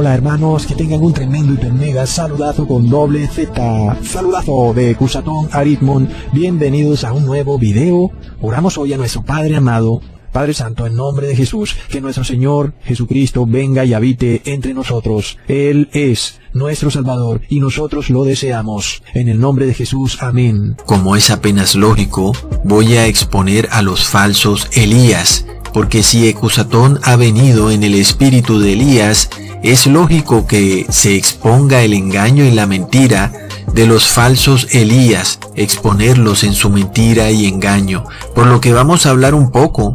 Hola hermanos, que tengan un tremendo hiper mega saludazo con doble Z. Saludazo de Cusatón Aritmon. Bienvenidos a un nuevo video. Oramos hoy a nuestro Padre amado, Padre Santo, en nombre de Jesús, que nuestro Señor Jesucristo venga y habite entre nosotros. Él es nuestro Salvador y nosotros lo deseamos. En el nombre de Jesús, amén. Como es apenas lógico, voy a exponer a los falsos Elías, porque si Ecusatón ha venido en el espíritu de Elías, es lógico que se exponga el engaño y la mentira de los falsos Elías, exponerlos en su mentira y engaño, por lo que vamos a hablar un poco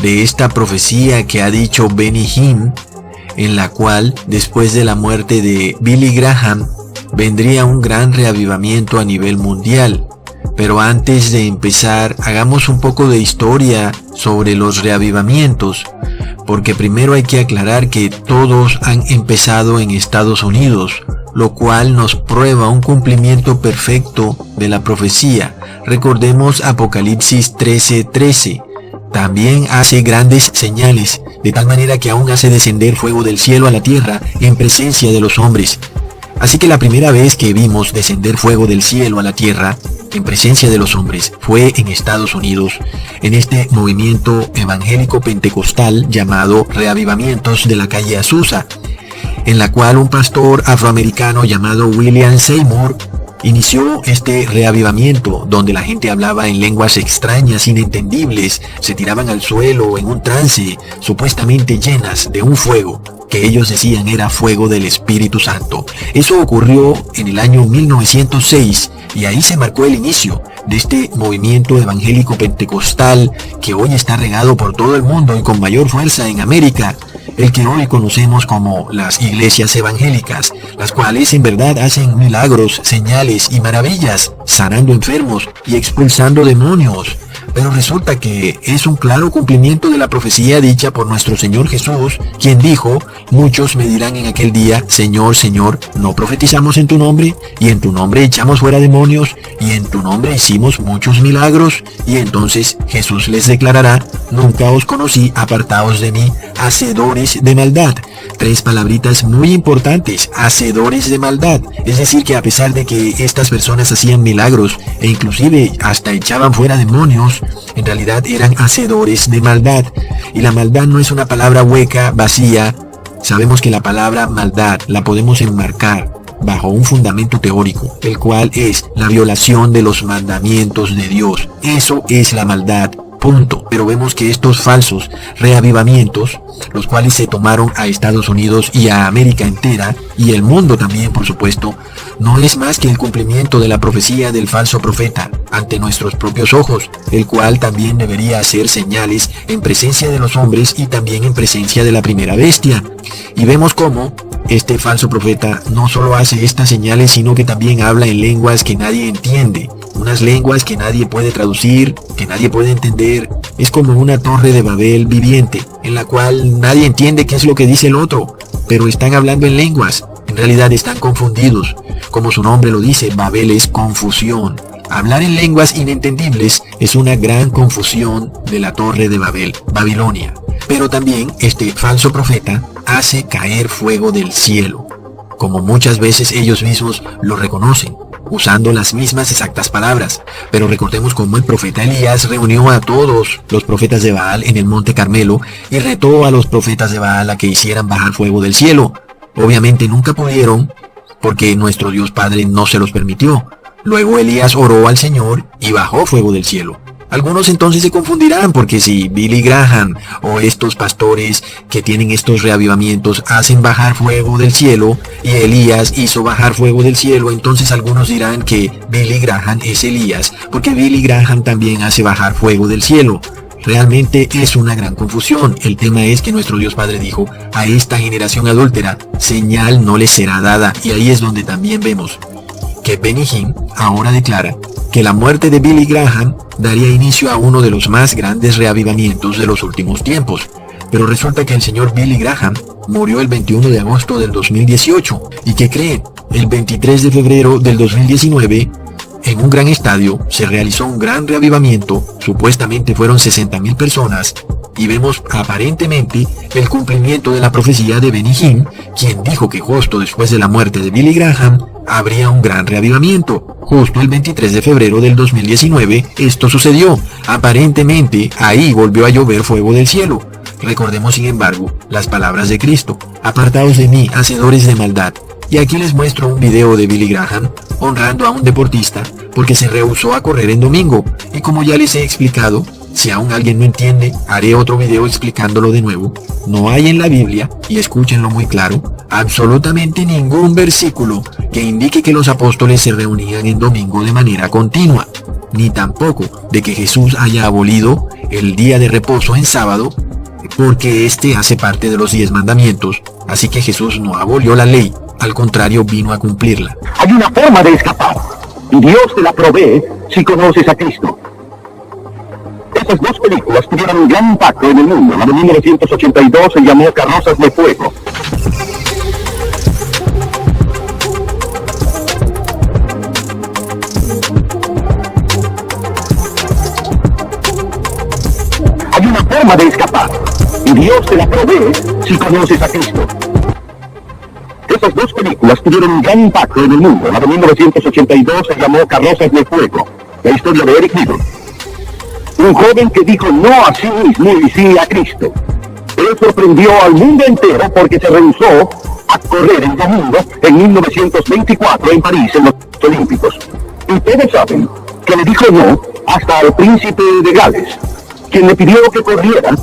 de esta profecía que ha dicho Benny Hinn, en la cual, después de la muerte de Billy Graham, vendría un gran reavivamiento a nivel mundial. Pero antes de empezar, hagamos un poco de historia sobre los reavivamientos, porque primero hay que aclarar que todos han empezado en Estados Unidos, lo cual nos prueba un cumplimiento perfecto de la profecía. Recordemos Apocalipsis 13:13. También hace grandes señales, de tal manera que aún hace descender fuego del cielo a la tierra en presencia de los hombres. Así que la primera vez que vimos descender fuego del cielo a la tierra en presencia de los hombres fue en Estados Unidos, en este movimiento evangélico pentecostal llamado Reavivamientos de la calle Azusa, en la cual un pastor afroamericano llamado William Seymour inició este reavivamiento, donde la gente hablaba en lenguas extrañas, inentendibles, se tiraban al suelo en un trance, supuestamente llenas de un fuego, que ellos decían era fuego del Espíritu Santo. Eso ocurrió en el año 1906, y ahí se marcó el inicio de este movimiento evangélico pentecostal que hoy está regado por todo el mundo y con mayor fuerza en América, el que hoy conocemos como las iglesias evangélicas, las cuales en verdad hacen milagros, señales y maravillas, sanando enfermos y expulsando demonios. Pero resulta que es un claro cumplimiento de la profecía dicha por nuestro Señor Jesús, quien dijo: muchos me dirán en aquel día, Señor, Señor, ¿no profetizamos en tu nombre? Y en tu nombre echamos fuera demonios, y en tu nombre hicimos muchos milagros. Y entonces Jesús les declarará: nunca os conocí, apartaos de mí, hacedores de maldad. Tres palabritas muy importantes: hacedores de maldad. Es decir, que a pesar de que estas personas hacían milagros e inclusive hasta echaban fuera demonios, en realidad eran hacedores de maldad. Y la maldad no es una palabra hueca, vacía. Sabemos que la palabra maldad la podemos enmarcar bajo un fundamento teórico, el cual es la violación de los mandamientos de Dios. Eso es la maldad. Punto. Pero vemos que estos falsos reavivamientos, los cuales se tomaron a Estados Unidos y a América entera, y el mundo también por supuesto, no es más que el cumplimiento de la profecía del falso profeta ante nuestros propios ojos, el cual también debería hacer señales en presencia de los hombres y también en presencia de la primera bestia. Y vemos cómo este falso profeta no solo hace estas señales, sino que también habla en lenguas que nadie entiende. Unas lenguas que nadie puede traducir, que nadie puede entender. Es como una torre de Babel viviente, en la cual nadie entiende qué es lo que dice el otro, pero están hablando en lenguas. En realidad están confundidos. Como su nombre lo dice, Babel es confusión. Hablar en lenguas inentendibles es una gran confusión de la torre de Babel, Babilonia. Pero también este falso profeta hace caer fuego del cielo, como muchas veces ellos mismos lo reconocen, usando las mismas exactas palabras. Pero recordemos cómo el profeta Elías reunió a todos los profetas de Baal en el monte Carmelo y retó a los profetas de Baal a que hicieran bajar fuego del cielo. Obviamente nunca pudieron, porque nuestro Dios Padre no se los permitió. Luego Elías oró al Señor y bajó fuego del cielo. Algunos entonces se confundirán, porque si Billy Graham o estos pastores que tienen estos reavivamientos hacen bajar fuego del cielo y Elías hizo bajar fuego del cielo, entonces algunos dirán que Billy Graham es Elías, porque Billy Graham también hace bajar fuego del cielo. Realmente es una gran confusión. El tema es que nuestro Dios Padre dijo: a esta generación adúltera señal no les será dada. Y ahí es donde también vemos que Benny Hinn ahora declara que la muerte de Billy Graham daría inicio a uno de los más grandes reavivamientos de los últimos tiempos. Pero resulta que el señor Billy Graham murió el 21 de agosto del 2018. ¿Y qué creen? El 23 de febrero del 2019, en un gran estadio, se realizó un gran reavivamiento. Supuestamente fueron 60,000 personas. y vemos aparentemente el cumplimiento de la profecía de Benny Hinn, quien dijo que justo después de la muerte de Billy Graham habría un gran reavivamiento. Justo el 23 de febrero del 2019 esto sucedió. Aparentemente ahí volvió a llover fuego del cielo. Recordemos sin embargo las palabras de Cristo: apartaos de mí, hacedores de maldad. Y aquí les muestro un video de Billy Graham honrando a un deportista porque se rehusó a correr en domingo. Y como ya les he explicado, si aún alguien no entiende, haré otro video explicándolo de nuevo. No hay en la Biblia, y escúchenlo muy claro, absolutamente ningún versículo que indique que los apóstoles se reunían en domingo de manera continua, ni tampoco de que Jesús haya abolido el día de reposo en sábado, porque este hace parte de los 10 mandamientos. Así que Jesús no abolió la ley, al contrario, vino a cumplirla. Hay una forma de escapar, y Dios te la provee si conoces a Cristo. Esas dos películas tuvieron un gran impacto en el mundo. La de 1982 se llamó Carrozas de Fuego. Hay una forma de escapar, y Dios te la provee si conoces a Cristo. Esas dos películas tuvieron un gran impacto en el mundo. La de 1982 se llamó Carrozas de Fuego, la historia de Eric Liddell, un joven que dijo no a sí mismo y sí a Cristo. Él sorprendió al mundo entero porque se rehusó a correr el domingo en 1924 en París en los Olímpicos. Ustedes saben que le dijo no hasta al príncipe de Gales, quien le pidió que corriera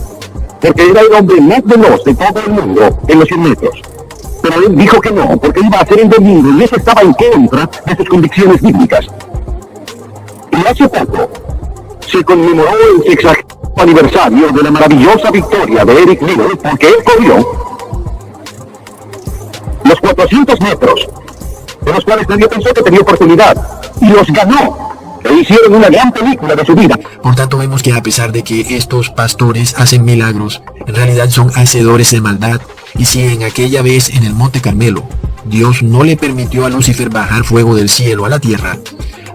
porque era el hombre más veloz de todo el mundo en los 100 metros. Pero él dijo que no, porque iba a hacer el domingo y eso estaba en contra de sus convicciones bíblicas. Y hace poco se conmemoró el 60º aniversario de la maravillosa victoria de Eric Liddell, porque él corrió los 400 metros, de los cuales nadie pensó que tenía oportunidad, y los ganó. E hicieron una gran película de su vida. Por tanto, vemos que a pesar de que estos pastores hacen milagros, en realidad son hacedores de maldad. Y si en aquella vez en el Monte Carmelo, Dios no le permitió a Lucifer bajar fuego del cielo a la tierra,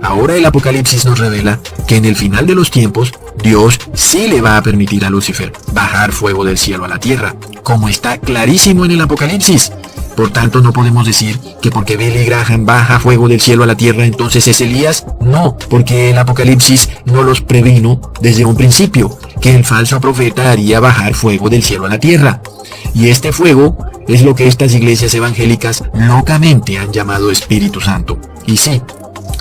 ahora el Apocalipsis nos revela que en el final de los tiempos, Dios sí le va a permitir a Lucifer bajar fuego del cielo a la tierra, como está clarísimo en el Apocalipsis. Por tanto, no podemos decir que porque Billy Graham baja fuego del cielo a la tierra, entonces es Elías. No, porque el Apocalipsis no los previno desde un principio, que el falso profeta haría bajar fuego del cielo a la tierra. Y este fuego es lo que estas iglesias evangélicas locamente han llamado Espíritu Santo. Y sí,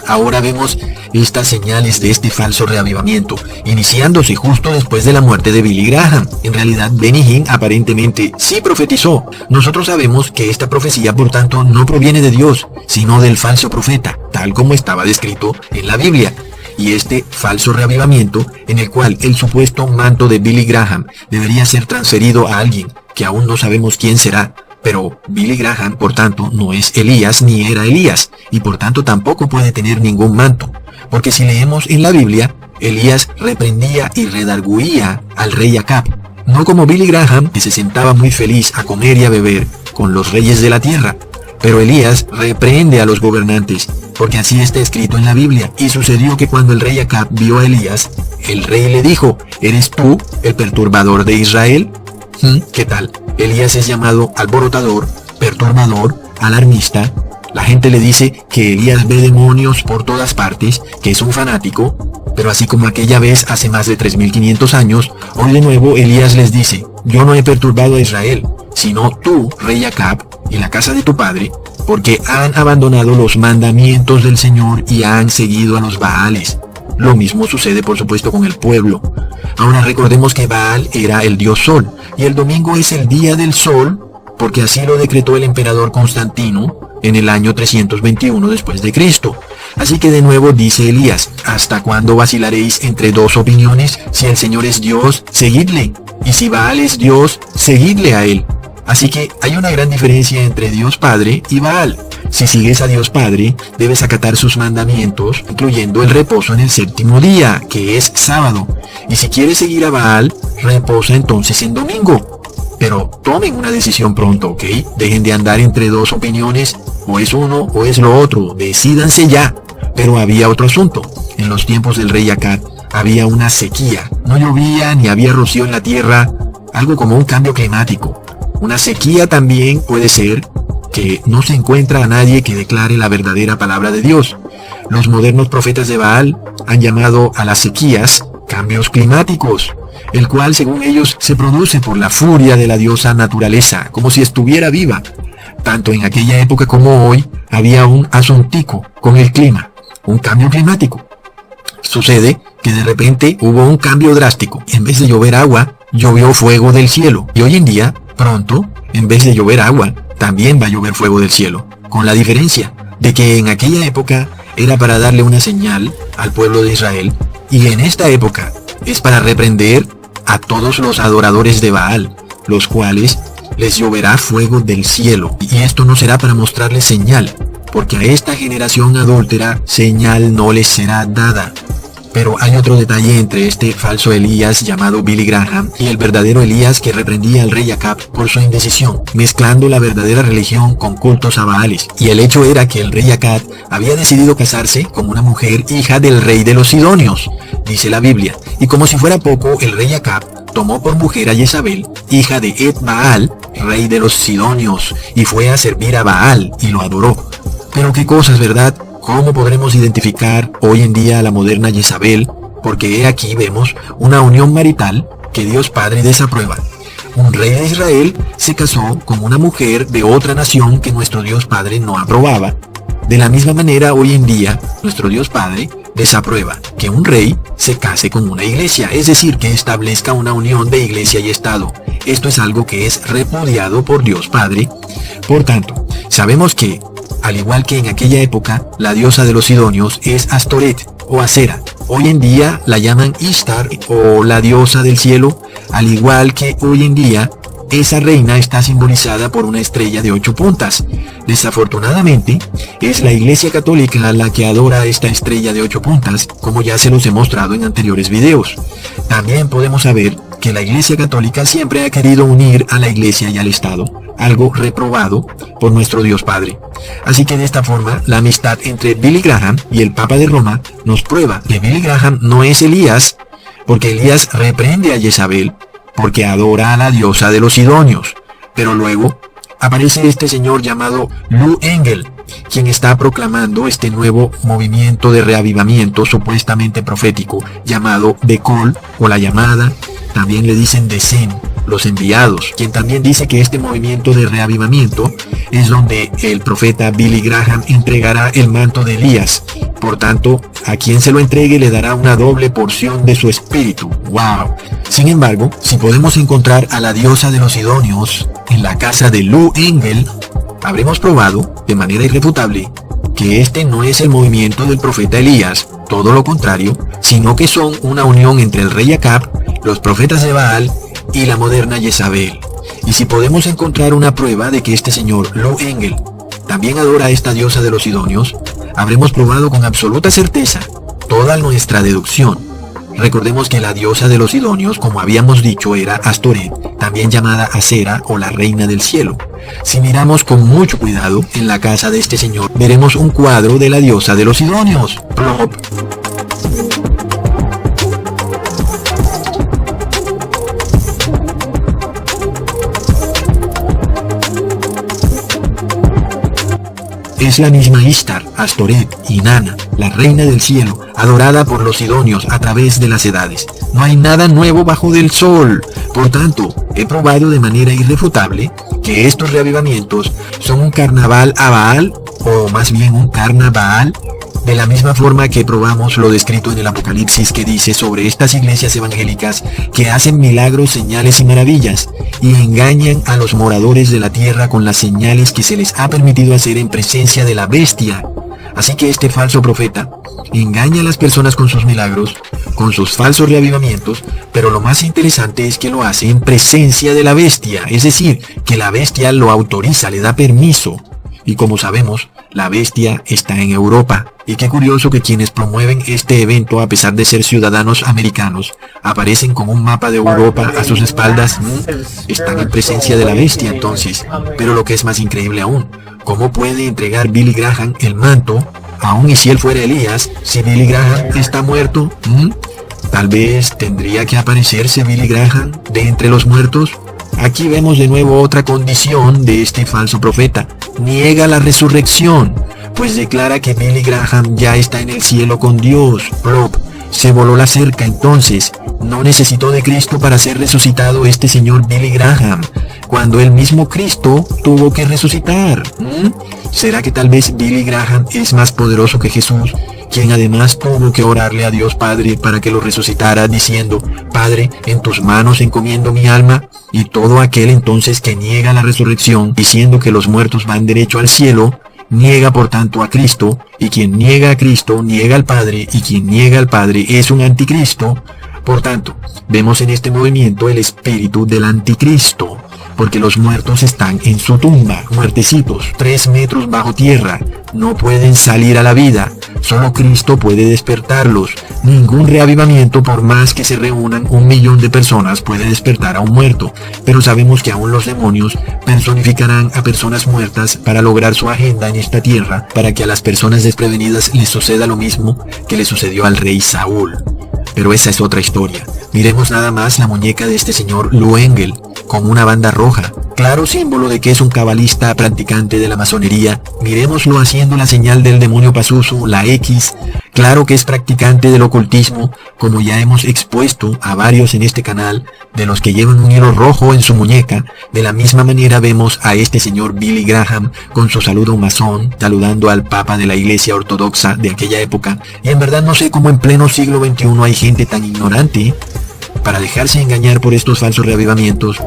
ahora vemos estas señales de este falso reavivamiento, iniciándose justo después de la muerte de Billy Graham. En realidad, Benny Hinn aparentemente sí profetizó. Nosotros sabemos que esta profecía, por tanto, no proviene de Dios, sino del falso profeta, tal como estaba descrito en la Biblia. Y este falso reavivamiento, en el cual el supuesto manto de Billy Graham debería ser transferido a alguien, que aún no sabemos quién será, pero Billy Graham, por tanto, no es Elías ni era Elías, y por tanto tampoco puede tener ningún manto, porque si leemos en la Biblia, Elías reprendía y redarguía al rey Acab, no como Billy Graham, que se sentaba muy feliz a comer y a beber con los reyes de la tierra. Pero Elías reprende a los gobernantes, porque así está escrito en la Biblia. Y sucedió que cuando el rey Acab vio a Elías, el rey le dijo: ¿eres tú el perturbador de Israel? ¿Qué tal? Elías es llamado alborotador, perturbador, alarmista. La gente le dice que Elías ve demonios por todas partes, que es un fanático. Pero así como aquella vez hace más de 3500 años, hoy de nuevo Elías les dice: yo no he perturbado a Israel, sino tú, rey Acab, y la casa de tu padre, porque han abandonado los mandamientos del Señor y han seguido a los Baales. Lo mismo sucede, por supuesto, con el pueblo. Ahora recordemos que Baal era el dios Sol, y el domingo es el día del Sol, porque así lo decretó el emperador Constantino en el año 321 después de Cristo. Así que de nuevo dice Elías: ¿hasta cuándo vacilaréis entre dos opiniones? Si el Señor es Dios, seguidle, y si Baal es Dios, seguidle a él. Así que hay una gran diferencia entre Dios Padre y Baal. Si sigues a Dios Padre, debes acatar sus mandamientos, incluyendo el reposo en el séptimo día, que es sábado. Y si quieres seguir a Baal, reposa entonces en domingo. Pero tomen una decisión pronto, ¿ok? Dejen de andar entre dos opiniones, o es uno o es lo otro, decídanse ya. Pero había otro asunto. En los tiempos del rey Acab, había una sequía. No llovía ni había rocío en la tierra, algo como un cambio climático. Una sequía también puede ser que no se encuentra a nadie que declare la verdadera palabra de Dios. Los modernos profetas de Baal han llamado a las sequías cambios climáticos, el cual según ellos se produce por la furia de la diosa naturaleza, como si estuviera viva. Tanto en aquella época como hoy había un asuntico con el clima, un cambio climático. Sucede que de repente hubo un cambio drástico. En vez de llover agua, llovió fuego del cielo. Y hoy en día, pronto, en vez de llover agua, también va a llover fuego del cielo. Con la diferencia de que en aquella época era para darle una señal al pueblo de Israel, y en esta época es para reprender a todos los adoradores de Baal, los cuales les lloverá fuego del cielo. Y esto no será para mostrarles señal, porque a esta generación adúltera señal no les será dada. Pero hay otro detalle entre este falso Elías llamado Billy Graham y el verdadero Elías que reprendía al rey Acab por su indecisión, mezclando la verdadera religión con cultos a Baales. Y el hecho era que el rey Acab había decidido casarse con una mujer hija del rey de los Sidonios, dice la Biblia. Y como si fuera poco, el rey Acab tomó por mujer a Jezabel, hija de Ed-Baal, rey de los Sidonios, y fue a servir a Baal y lo adoró. Pero qué cosas, ¿verdad? ¿Cómo podremos identificar hoy en día a la moderna Jezabel? Porque aquí vemos una unión marital que Dios Padre desaprueba. Un rey de Israel se casó con una mujer de otra nación que nuestro Dios Padre no aprobaba. De la misma manera, hoy en día, nuestro Dios Padre desaprueba que un rey se case con una iglesia, es decir, que establezca una unión de iglesia y Estado. Esto es algo que es repudiado por Dios Padre. Por tanto, sabemos que al igual que en aquella época, la diosa de los Sidonios es Astoret o Acera. Hoy en día la llaman Ishtar o la diosa del cielo, al igual que hoy en día esa reina está simbolizada por una estrella de 8 puntas. Desafortunadamente, es la Iglesia Católica la que adora esta estrella de 8 puntas, como ya se los he mostrado en anteriores videos. También podemos saber que la Iglesia Católica siempre ha querido unir a la Iglesia y al Estado, algo reprobado por nuestro Dios Padre. Así que de esta forma, la amistad entre Billy Graham y el Papa de Roma nos prueba que Billy Graham no es Elías, porque Elías reprende a Jezabel, porque adora a la diosa de los Sidonios. Pero luego aparece este señor llamado Lou Engle, quien está proclamando este nuevo movimiento de reavivamiento supuestamente profético, llamado The Call o la llamada. También le dicen The Send, los enviados, quien también dice que este movimiento de reavivamiento es donde el profeta Billy Graham entregará el manto de Elías. Por tanto, a quien se lo entregue le dará una doble porción de su espíritu. ¡Wow! Sin embargo, si podemos encontrar a la diosa de los Sidonios en la casa de Lou Engle, habremos probado de manera irrefutable que este no es el movimiento del profeta Elías, todo lo contrario, sino que son una unión entre el rey Acab, los profetas de Baal y la moderna Jezabel. Y si podemos encontrar una prueba de que este señor Lou Engle también adora a esta diosa de los Sidonios, habremos probado con absoluta certeza toda nuestra deducción. Recordemos que la diosa de los Sidonios, como habíamos dicho, era Astoret, también llamada Acera o la reina del cielo. Si miramos con mucho cuidado en la casa de este señor, veremos un cuadro de la diosa de los Sidonios. ¡Plop! Es la misma Ishtar, Astoret, Inanna, la reina del cielo, adorada por los Sidonios a través de las edades. No hay nada nuevo bajo del sol. Por tanto, he probado de manera irrefutable que estos reavivamientos son un carnaval a Baal, o más bien un carnaval, de la misma forma que probamos lo descrito en el Apocalipsis, que dice sobre estas iglesias evangélicas que hacen milagros, señales y maravillas, y engañan a los moradores de la tierra con las señales que se les ha permitido hacer en presencia de la bestia. Así que este falso profeta engaña a las personas con sus milagros, con sus falsos reavivamientos, pero lo más interesante es que lo hace en presencia de la bestia, es decir, que la bestia lo autoriza, le da permiso. Y como sabemos, la bestia está en Europa. Y qué curioso que quienes promueven este evento, a pesar de ser ciudadanos americanos, aparecen con un mapa de Europa a sus espaldas. Están en presencia de la bestia entonces. Pero lo que es más increíble aún, ¿cómo puede entregar Billy Graham el manto, aun y si él fuera Elías, si Billy Graham está muerto? Tal vez tendría que aparecerse Billy Graham de entre los muertos. Aquí vemos de nuevo otra condición de este falso profeta. Niega la resurrección, pues declara que Billy Graham ya está en el cielo con Dios. Plop, se voló la cerca entonces. No necesitó de Cristo para ser resucitado este señor Billy Graham, cuando el mismo Cristo tuvo que resucitar. ¿Será que tal vez Billy Graham es más poderoso que Jesús, quien además tuvo que orarle a Dios Padre para que lo resucitara, diciendo: Padre, en tus manos encomiendo mi alma? Y todo aquel entonces que niega la resurrección, diciendo que los muertos van derecho al cielo, niega por tanto a Cristo, y quien niega a Cristo niega al Padre, y quien niega al Padre es un anticristo. Por tanto, vemos en este movimiento el espíritu del anticristo, porque los muertos están en su tumba, muertecitos, 3 metros bajo tierra, no pueden salir a la vida. Solo Cristo puede despertarlos. Ningún reavivamiento, por más que se reúnan 1 millón de personas, puede despertar a un muerto. Pero sabemos que aún los demonios personificarán a personas muertas para lograr su agenda en esta tierra, para que a las personas desprevenidas les suceda lo mismo que le sucedió al rey Saúl. Pero esa es otra historia. Miremos nada más la muñeca de este señor Lou Engle, con una banda roja, claro símbolo de que es un cabalista practicante de la masonería. Miremoslo haciendo la señal del demonio Pazuzu, la X, claro que es practicante del ocultismo, como ya hemos expuesto a varios en este canal, de los que llevan un hilo rojo en su muñeca. De la misma manera vemos a este señor Billy Graham con su saludo masón, saludando al Papa de la Iglesia Ortodoxa de aquella época. Y en verdad no sé cómo en pleno siglo XXI hay gente tan ignorante para dejarse engañar por estos falsos reavivamientos.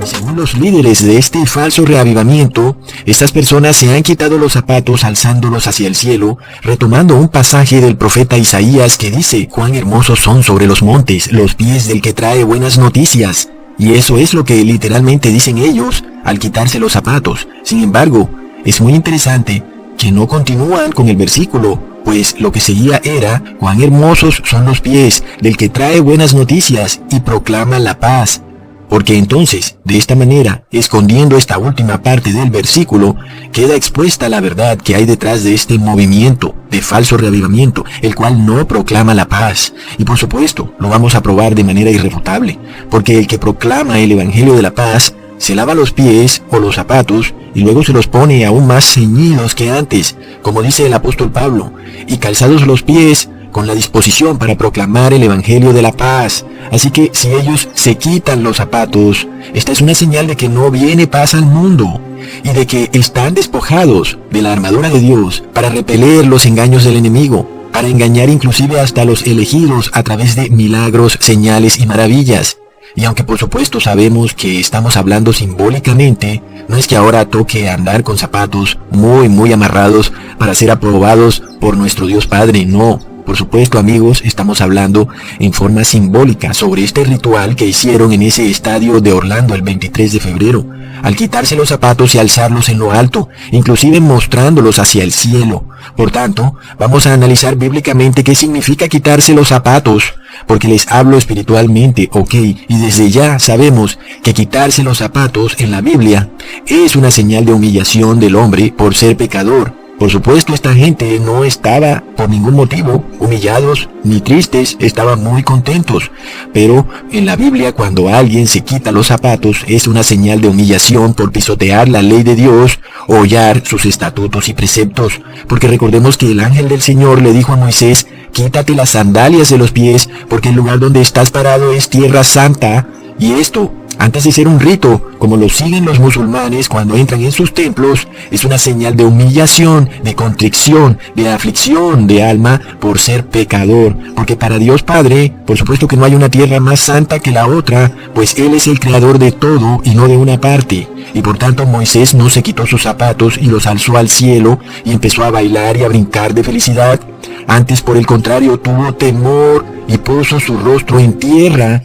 Según los líderes de este falso reavivamiento, estas personas se han quitado los zapatos alzándolos hacia el cielo, retomando un pasaje del profeta Isaías que dice: cuán hermosos son sobre los montes los pies del que trae buenas noticias. Y eso es lo que literalmente dicen ellos al quitarse los zapatos. Sin embargo, es muy interesante que no continúan con el versículo, pues lo que seguía era: cuán hermosos son los pies del que trae buenas noticias y proclama la paz. Porque entonces, de esta manera, escondiendo esta última parte del versículo, queda expuesta la verdad que hay detrás de este movimiento de falso reavivamiento, el cual no proclama la paz. Y por supuesto, lo vamos a probar de manera irrefutable, porque el que proclama el evangelio de la paz se lava los pies o los zapatos y luego se los pone aún más ceñidos que antes, como dice el apóstol Pablo, y calzados los pies con la disposición para proclamar el evangelio de la paz. Así que si ellos se quitan los zapatos, esta es una señal de que no viene paz al mundo y de que están despojados de la armadura de Dios para repeler los engaños del enemigo, para engañar inclusive hasta los elegidos a través de milagros, señales y maravillas. Y aunque por supuesto sabemos que estamos hablando simbólicamente, no es que ahora toque andar con zapatos muy amarrados para ser aprobados por nuestro Dios Padre, no. Por supuesto, amigos, estamos hablando en forma simbólica sobre este ritual que hicieron en ese estadio de Orlando el 23 de febrero, al quitarse los zapatos y alzarlos en lo alto, inclusive mostrándolos hacia el cielo. Por tanto, vamos a analizar bíblicamente qué significa quitarse los zapatos, porque les hablo espiritualmente, ok, y desde ya sabemos que quitarse los zapatos en la Biblia es una señal de humillación del hombre por ser pecador. Por supuesto, esta gente no estaba por ningún motivo humillados ni tristes, estaban muy contentos. Pero en la Biblia, cuando alguien se quita los zapatos, es una señal de humillación por pisotear la ley de Dios o hollar sus estatutos y preceptos. Porque recordemos que el ángel del Señor le dijo a Moisés: quítate las sandalias de los pies, porque el lugar donde estás parado es tierra santa. Y esto, antes de ser un rito, como lo siguen los musulmanes cuando entran en sus templos, es una señal de humillación, de contrición, de aflicción de alma por ser pecador. Porque para Dios Padre, por supuesto que no hay una tierra más santa que la otra, pues Él es el creador de todo y no de una parte. Y por tanto Moisés no se quitó sus zapatos y los alzó al cielo y empezó a bailar y a brincar de felicidad. Antes, por el contrario, tuvo temor y puso su rostro en tierra.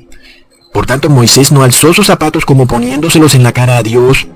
Por tanto, Moisés no alzó sus zapatos como poniéndoselos en la cara a Dios,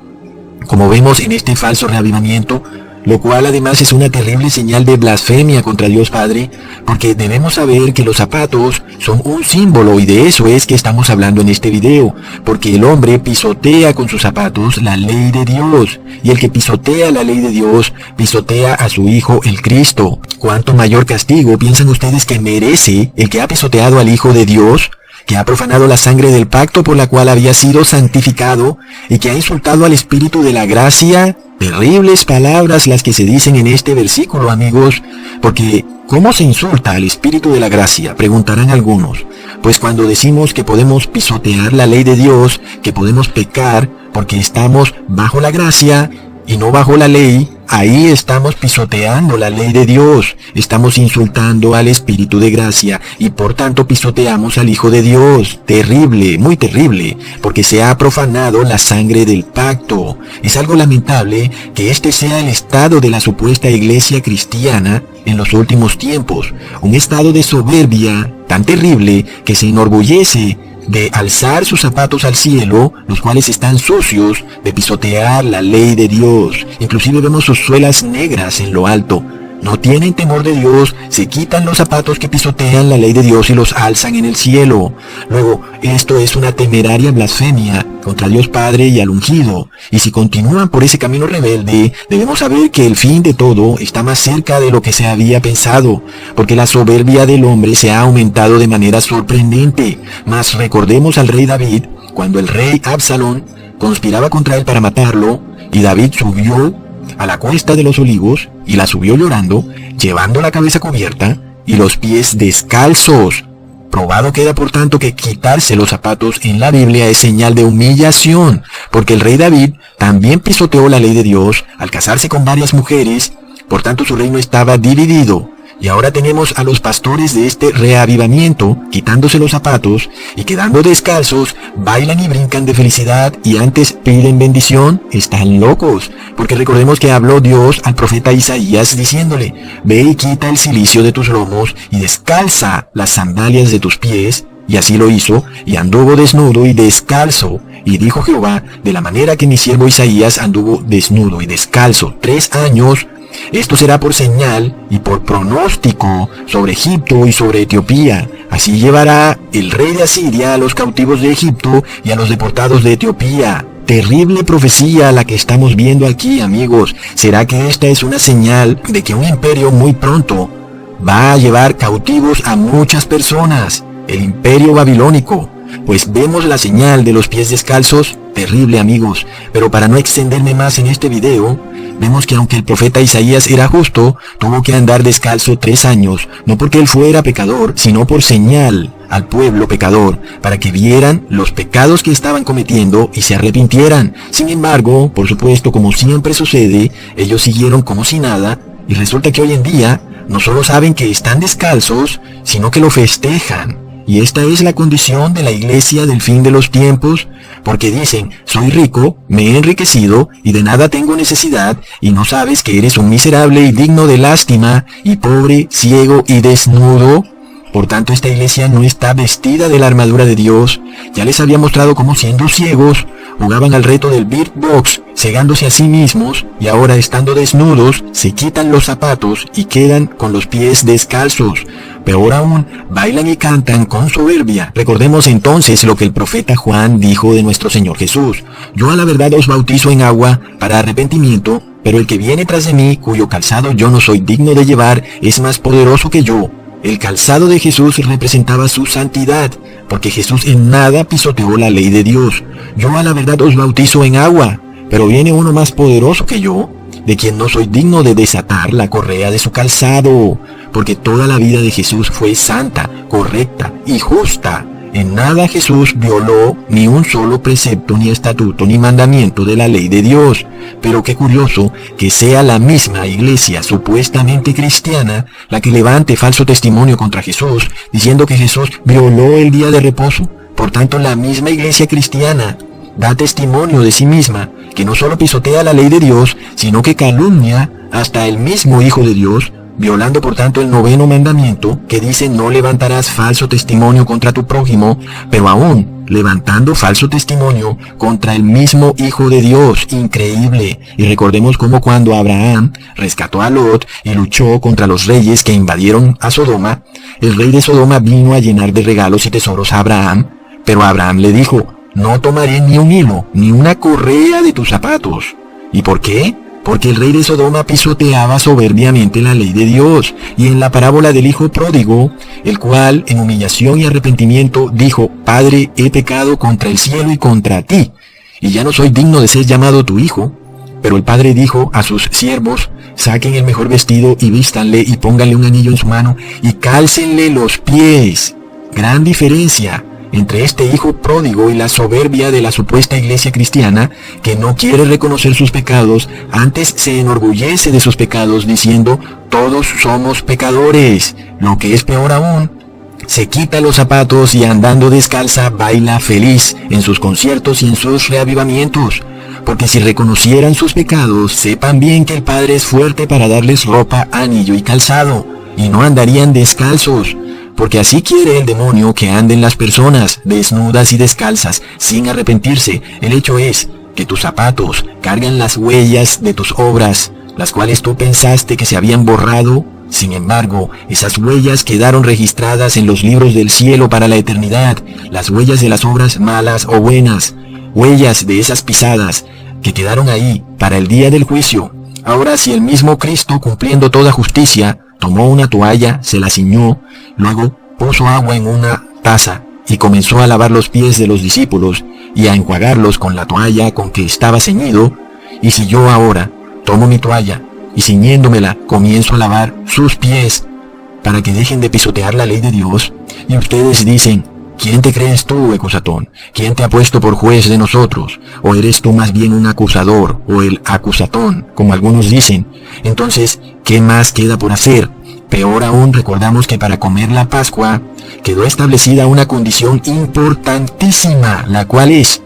como vemos en este falso reavivamiento, lo cual además es una terrible señal de blasfemia contra Dios Padre, porque debemos saber que los zapatos son un símbolo, y de eso es que estamos hablando en este video, porque el hombre pisotea con sus zapatos la ley de Dios, y el que pisotea la ley de Dios, pisotea a su Hijo el Cristo. ¿Cuánto mayor castigo piensan ustedes que merece el que ha pisoteado al Hijo de Dios, que ha profanado la sangre del pacto por la cual había sido santificado, y que ha insultado al Espíritu de la gracia? Terribles palabras las que se dicen en este versículo, amigos, porque ¿cómo se insulta al Espíritu de la gracia?, preguntarán algunos. Pues cuando decimos que podemos pisotear la ley de Dios, que podemos pecar porque estamos bajo la gracia y no bajo la ley, ahí estamos pisoteando la ley de Dios, estamos insultando al Espíritu de gracia y por tanto pisoteamos al Hijo de Dios. Terrible, muy terrible, porque se ha profanado la sangre del pacto. Es algo lamentable que este sea el estado de la supuesta iglesia cristiana en los últimos tiempos, un estado de soberbia tan terrible que se enorgullece de alzar sus zapatos al cielo, los cuales están sucios, de pisotear la ley de Dios. Inclusive vemos sus suelas negras en lo alto. No tienen temor de Dios, se quitan los zapatos que pisotean la ley de Dios y los alzan en el cielo. Luego, esto es una temeraria blasfemia contra Dios Padre y al ungido. Y si continúan por ese camino rebelde, debemos saber que el fin de todo está más cerca de lo que se había pensado, porque la soberbia del hombre se ha aumentado de manera sorprendente. Mas recordemos al rey David, cuando el rey Absalón conspiraba contra él para matarlo, y David subió a la cuesta de los olivos, y la subió llorando, llevando la cabeza cubierta y los pies descalzos. Probado queda por tanto que quitarse los zapatos en la Biblia es señal de humillación, porque el rey David también pisoteó la ley de Dios al casarse con varias mujeres, por tanto su reino estaba dividido. Y ahora tenemos a los pastores de este reavivamiento quitándose los zapatos y quedando descalzos, bailan y brincan de felicidad y antes piden bendición. Están locos, porque recordemos que habló Dios al profeta Isaías diciéndole: ve y quita el cilicio de tus lomos y descalza las sandalias de tus pies. Y así lo hizo, y anduvo desnudo y descalzo. Y dijo Jehová, de la manera que mi siervo Isaías anduvo desnudo y descalzo 3 años, esto será por señal y por pronóstico sobre Egipto y sobre Etiopía. Así llevará el rey de Asiria a los cautivos de Egipto y a los deportados de Etiopía. Terrible profecía la que estamos viendo aquí, amigos. ¿Será que esta es una señal de que un imperio muy pronto va a llevar cautivos a muchas personas? El imperio babilónico. Pues vemos la señal de los pies descalzos. Terrible, amigos. Pero para no extenderme más en este video, vemos que aunque el profeta Isaías era justo, tuvo que andar descalzo 3 años, no porque él fuera pecador, sino por señal al pueblo pecador, para que vieran los pecados que estaban cometiendo y se arrepintieran. Sin embargo, por supuesto, como siempre sucede, ellos siguieron como si nada, y resulta que hoy en día no solo saben que están descalzos, sino que lo festejan. Y esta es la condición de la iglesia del fin de los tiempos, porque dicen: soy rico, me he enriquecido y de nada tengo necesidad, y no sabes que eres un miserable y digno de lástima, y pobre, ciego y desnudo. Por tanto, esta iglesia no está vestida de la armadura de Dios. Ya les había mostrado cómo, siendo ciegos, jugaban al reto del Bird Box, cegándose a sí mismos, y ahora estando desnudos, se quitan los zapatos y quedan con los pies descalzos. Peor aún, bailan y cantan con soberbia. Recordemos entonces lo que el profeta Juan dijo de nuestro Señor Jesús: yo a la verdad os bautizo en agua para arrepentimiento, pero el que viene tras de mí, cuyo calzado yo no soy digno de llevar, es más poderoso que yo. El calzado de Jesús representaba su santidad, porque Jesús en nada pisoteó la ley de Dios. Yo a la verdad os bautizo en agua, pero viene uno más poderoso que yo, de quien no soy digno de desatar la correa de su calzado, porque toda la vida de Jesús fue santa, correcta y justa. En nada Jesús violó ni un solo precepto, ni estatuto, ni mandamiento de la ley de Dios. Pero qué curioso que sea la misma iglesia supuestamente cristiana la que levante falso testimonio contra Jesús, diciendo que Jesús violó el día de reposo. Por tanto, la misma iglesia cristiana da testimonio de sí misma, que no solo pisotea la ley de Dios, sino que calumnia hasta el mismo Hijo de Dios, violando por tanto el 9º mandamiento, que dice: no levantarás falso testimonio contra tu prójimo. Pero aún levantando falso testimonio contra el mismo Hijo de Dios. Increíble. Y recordemos cómo cuando Abraham rescató a Lot y luchó contra los reyes que invadieron a Sodoma, el rey de Sodoma vino a llenar de regalos y tesoros a Abraham, pero Abraham le dijo: no tomaré ni un hilo, ni una correa de tus zapatos. ¿Y por qué? Porque el rey de Sodoma pisoteaba soberbiamente la ley de Dios. Y en la parábola del hijo pródigo, el cual en humillación y arrepentimiento dijo: Padre, he pecado contra el cielo y contra ti, y ya no soy digno de ser llamado tu hijo. Pero el padre dijo a sus siervos: saquen el mejor vestido y vístanle y pónganle un anillo en su mano y cálcenle los pies. Gran diferencia entre este hijo pródigo y la soberbia de la supuesta iglesia cristiana, que no quiere reconocer sus pecados, antes se enorgullece de sus pecados diciendo: todos somos pecadores. Lo que es peor aún, se quita los zapatos y andando descalza baila feliz en sus conciertos y en sus reavivamientos. Porque si reconocieran sus pecados, sepan bien que el Padre es fuerte para darles ropa, anillo y calzado, y no andarían descalzos. Porque así quiere el demonio que anden las personas, desnudas y descalzas, sin arrepentirse. El hecho es que tus zapatos cargan las huellas de tus obras, las cuales tú pensaste que se habían borrado. Sin embargo, esas huellas quedaron registradas en los libros del cielo para la eternidad, las huellas de las obras malas o buenas, huellas de esas pisadas que quedaron ahí para el día del juicio. Ahora, si el mismo Cristo, cumpliendo toda justicia, tomó una toalla, se la ciñó, luego puso agua en una taza y comenzó a lavar los pies de los discípulos y a enjuagarlos con la toalla con que estaba ceñido, y si yo ahora tomo mi toalla y ciñéndomela comienzo a lavar sus pies para que dejen de pisotear la ley de Dios, y ustedes dicen: ¿quién te crees tú, Ecusatón? ¿Quién te ha puesto por juez de nosotros? ¿O eres tú más bien un acusador, o el acusatón, como algunos dicen? Entonces, ¿qué más queda por hacer? Peor aún, recordamos que para comer la Pascua quedó establecida una condición importantísima, la cual es: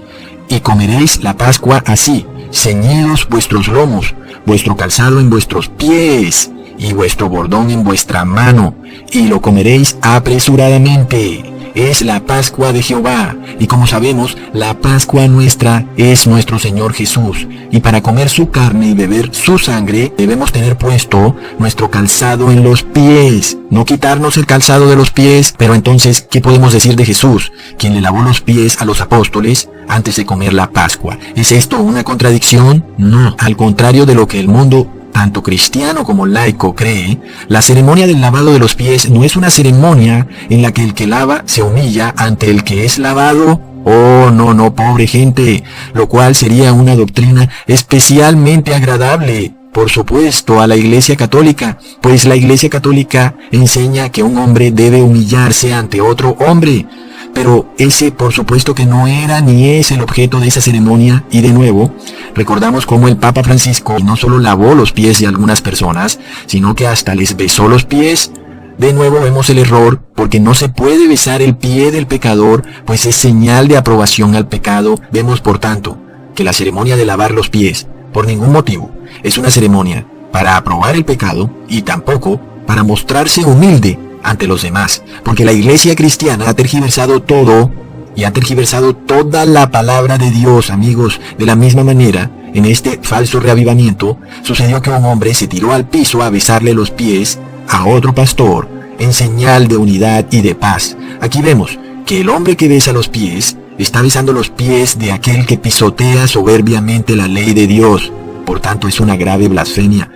y comeréis la Pascua así, ceñidos vuestros lomos, vuestro calzado en vuestros pies, y vuestro bordón en vuestra mano, y lo comeréis apresuradamente. Es la Pascua de Jehová, y como sabemos, la Pascua nuestra es nuestro Señor Jesús, y para comer su carne y beber su sangre, debemos tener puesto nuestro calzado en los pies, no quitarnos el calzado de los pies. Pero entonces, ¿qué podemos decir de Jesús, quien le lavó los pies a los apóstoles antes de comer la Pascua? ¿Es esto una contradicción? No, al contrario de lo que el mundo, tanto cristiano como laico, cree, la ceremonia del lavado de los pies no es una ceremonia en la que el que lava se humilla ante el que es lavado. Oh, no, pobre gente, lo cual sería una doctrina especialmente agradable, por supuesto, a la Iglesia Católica, pues la Iglesia Católica enseña que un hombre debe humillarse ante otro hombre. Pero ese, por supuesto, que no era ni es el objeto de esa ceremonia. Y de nuevo, recordamos cómo el Papa Francisco no solo lavó los pies de algunas personas, sino que hasta les besó los pies. De nuevo vemos el error, porque no se puede besar el pie del pecador, pues es señal de aprobación al pecado. Vemos, por tanto, que la ceremonia de lavar los pies, por ningún motivo, es una ceremonia para aprobar el pecado, y tampoco para mostrarse humilde ante los demás, porque la iglesia cristiana ha tergiversado todo y ha tergiversado toda la palabra de Dios, amigos. De la misma manera, en este falso reavivamiento, sucedió que un hombre se tiró al piso a besarle los pies a otro pastor en señal de unidad y de paz. Aquí vemos que el hombre que besa los pies está besando los pies de aquel que pisotea soberbiamente la ley de Dios. Por tanto, es una grave blasfemia.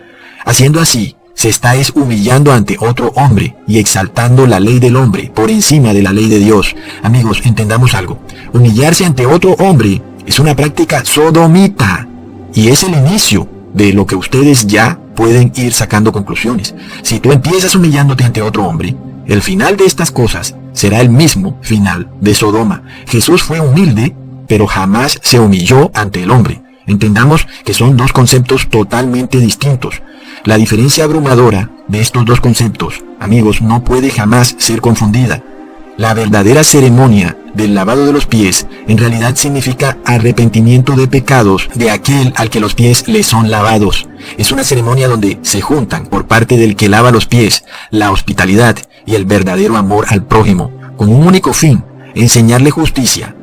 Haciendo así, se está humillando ante otro hombre y exaltando la ley del hombre por encima de la ley de Dios. Amigos, entendamos algo. Humillarse ante otro hombre es una práctica sodomita, y es el inicio de lo que ustedes ya pueden ir sacando conclusiones. Si tú empiezas humillándote ante otro hombre, el final de estas cosas será el mismo final de Sodoma. Jesús fue humilde, pero jamás se humilló ante el hombre. Entendamos que son dos conceptos totalmente distintos. La diferencia abrumadora de estos dos conceptos, amigos, no puede jamás ser confundida. La verdadera ceremonia del lavado de los pies en realidad significa arrepentimiento de pecados de aquel al que los pies le son lavados. Es una ceremonia donde se juntan por parte del que lava los pies la hospitalidad y el verdadero amor al prójimo, con un único fin: enseñarle justicia,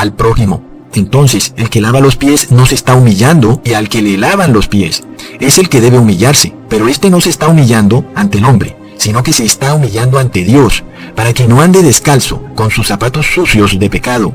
al prójimo. Entonces, el que lava los pies no se está humillando y al que le lavan los pies es el que debe humillarse, pero este no se está humillando ante el hombre, sino que se está humillando ante Dios, para que no ande descalzo con sus zapatos sucios de pecado.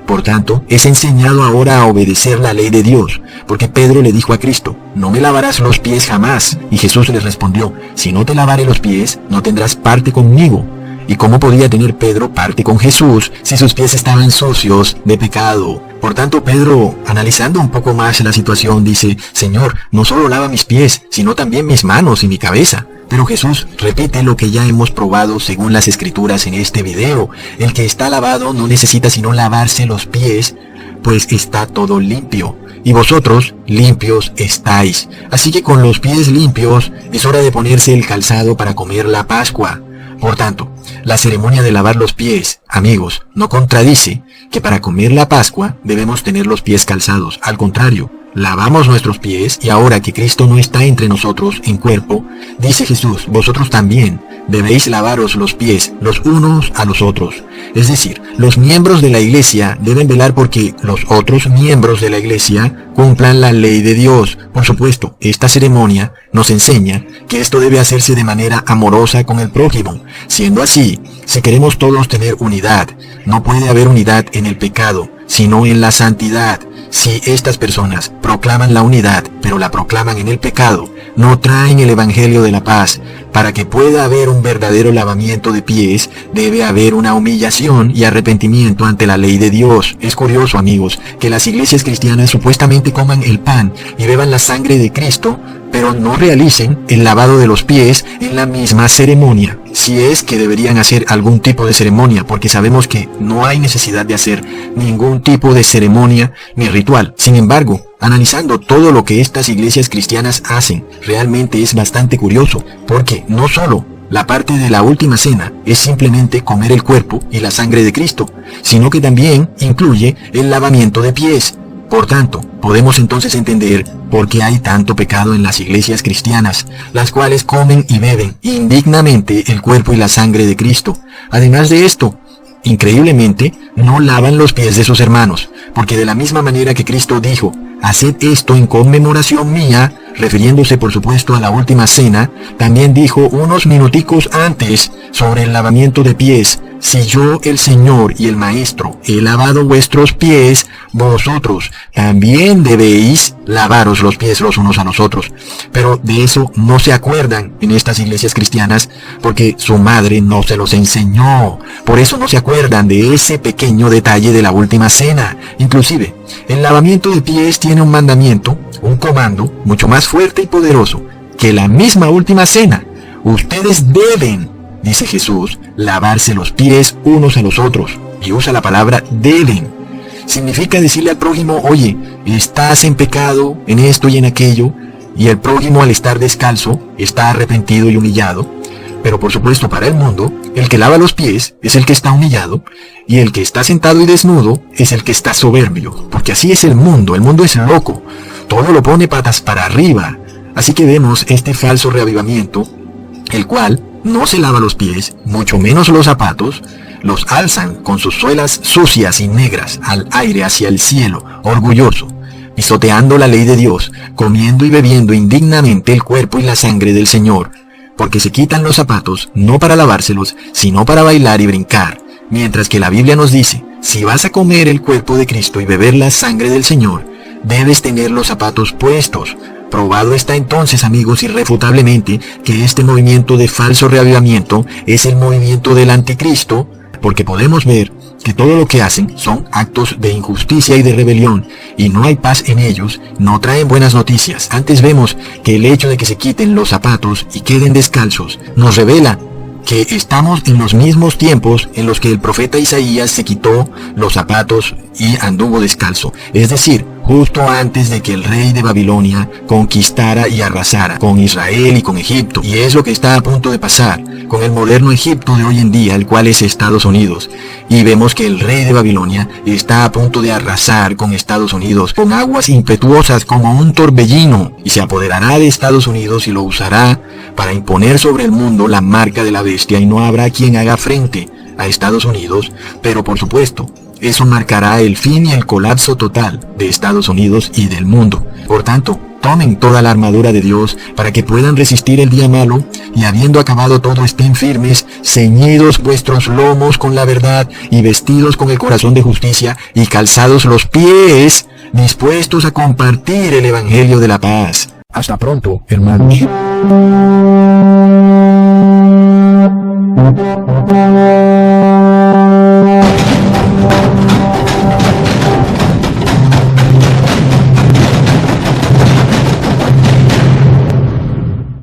Por tanto, es enseñado ahora a obedecer la ley de Dios, porque Pedro le dijo a Cristo, no me lavarás los pies jamás. Y Jesús le respondió, si no te lavare los pies, no tendrás parte conmigo. ¿Y cómo podía tener Pedro parte con Jesús si sus pies estaban sucios de pecado? Por tanto, Pedro, analizando un poco más la situación, dice, Señor, no solo lava mis pies, sino también mis manos y mi cabeza. Pero Jesús repite lo que ya hemos probado según las Escrituras en este video. El que está lavado no necesita sino lavarse los pies, pues está todo limpio. Y vosotros limpios estáis. Así que con los pies limpios es hora de ponerse el calzado para comer la Pascua. Por tanto, la ceremonia de lavar los pies, amigos, no contradice que para comer la Pascua debemos tener los pies calzados. Al contrario, lavamos nuestros pies y ahora que Cristo no está entre nosotros en cuerpo, dice Jesús, vosotros también debéis lavaros los pies los unos a los otros. Es decir, los miembros de la iglesia deben velar porque los otros miembros de la iglesia cumplan la ley de Dios. Por supuesto, esta ceremonia nos enseña que esto debe hacerse de manera amorosa con el prójimo. Siendo así, si queremos todos tener unidad, no puede haber unidad en el pecado, sino en la santidad. Si estas personas proclaman la unidad, pero la proclaman en el pecado, no traen el evangelio de la paz. Para que pueda haber un verdadero lavamiento de pies, debe haber una humillación y arrepentimiento ante la ley de Dios. Es curioso, amigos, que las iglesias cristianas supuestamente coman el pan y beban la sangre de Cristo, pero no realicen el lavado de los pies en la misma ceremonia. Si es que deberían hacer algún tipo de ceremonia, porque sabemos que no hay necesidad de hacer ningún tipo de ceremonia ni ritual. Sin embargo, analizando todo lo que estas iglesias cristianas hacen, realmente es bastante curioso, porque no solo la parte de la última cena es simplemente comer el cuerpo y la sangre de Cristo, sino que también incluye el lavamiento de pies. Por tanto, podemos entonces entender por qué hay tanto pecado en las iglesias cristianas, las cuales comen y beben indignamente el cuerpo y la sangre de Cristo. Además de esto, increíblemente, no lavan los pies de sus hermanos, porque de la misma manera que Cristo dijo, haced esto en conmemoración mía, refiriéndose por supuesto a la última cena, también dijo unos minuticos antes sobre el lavamiento de pies, si yo, el Señor y el Maestro, he lavado vuestros pies, vosotros también debéis lavaros los pies los unos a los otros. Pero de eso no se acuerdan en estas iglesias cristianas, porque su madre no se los enseñó. Por eso no se acuerdan de ese pequeño detalle de la última cena. Inclusive, el lavamiento de pies tiene un mandamiento, un comando, mucho más fuerte y poderoso que la misma última cena. Ustedes deben, dice Jesús, lavarse los pies unos a los otros. Y usa la palabra deben. Significa decirle al prójimo, oye, estás en pecado, en esto y en aquello, y el prójimo al estar descalzo, está arrepentido y humillado. Pero por supuesto para el mundo, el que lava los pies es el que está humillado, y el que está sentado y desnudo es el que está soberbio. Porque así es el mundo es loco, todo lo pone patas para arriba. Así que vemos este falso reavivamiento, el cual no se lava los pies, mucho menos los zapatos, los alzan con sus suelas sucias y negras al aire hacia el cielo, orgulloso, pisoteando la ley de Dios, comiendo y bebiendo indignamente el cuerpo y la sangre del Señor, porque se quitan los zapatos no para lavárselos, sino para bailar y brincar, mientras que la Biblia nos dice, si vas a comer el cuerpo de Cristo y beber la sangre del Señor, debes tener los zapatos puestos. Probado está entonces, amigos, irrefutablemente, que este movimiento de falso reavivamiento es el movimiento del anticristo, porque podemos ver que todo lo que hacen son actos de injusticia y de rebelión, y no hay paz en ellos, no traen buenas noticias. Antes vemos que el hecho de que se quiten los zapatos y queden descalzos nos revela que estamos en los mismos tiempos en los que el profeta Isaías se quitó los zapatos y anduvo descalzo, es decir, justo antes de que el rey de Babilonia conquistara y arrasara con Israel y con Egipto. Y es lo que está a punto de pasar con el moderno Egipto de hoy en día, el cual es Estados Unidos. Y vemos que el rey de Babilonia está a punto de arrasar con Estados Unidos con aguas impetuosas como un torbellino, y se apoderará de Estados Unidos y lo usará para imponer sobre el mundo la marca de la bestia, y no habrá quien haga frente a Estados Unidos. Pero por supuesto, Eso marcará el fin y el colapso total de Estados Unidos y del mundo. Por tanto, tomen toda la armadura de Dios para que puedan resistir el día malo, y habiendo acabado todo estén firmes, ceñidos vuestros lomos con la verdad, y vestidos con el corazón de justicia, y calzados los pies, dispuestos a compartir el evangelio de la paz. Hasta pronto, hermanos.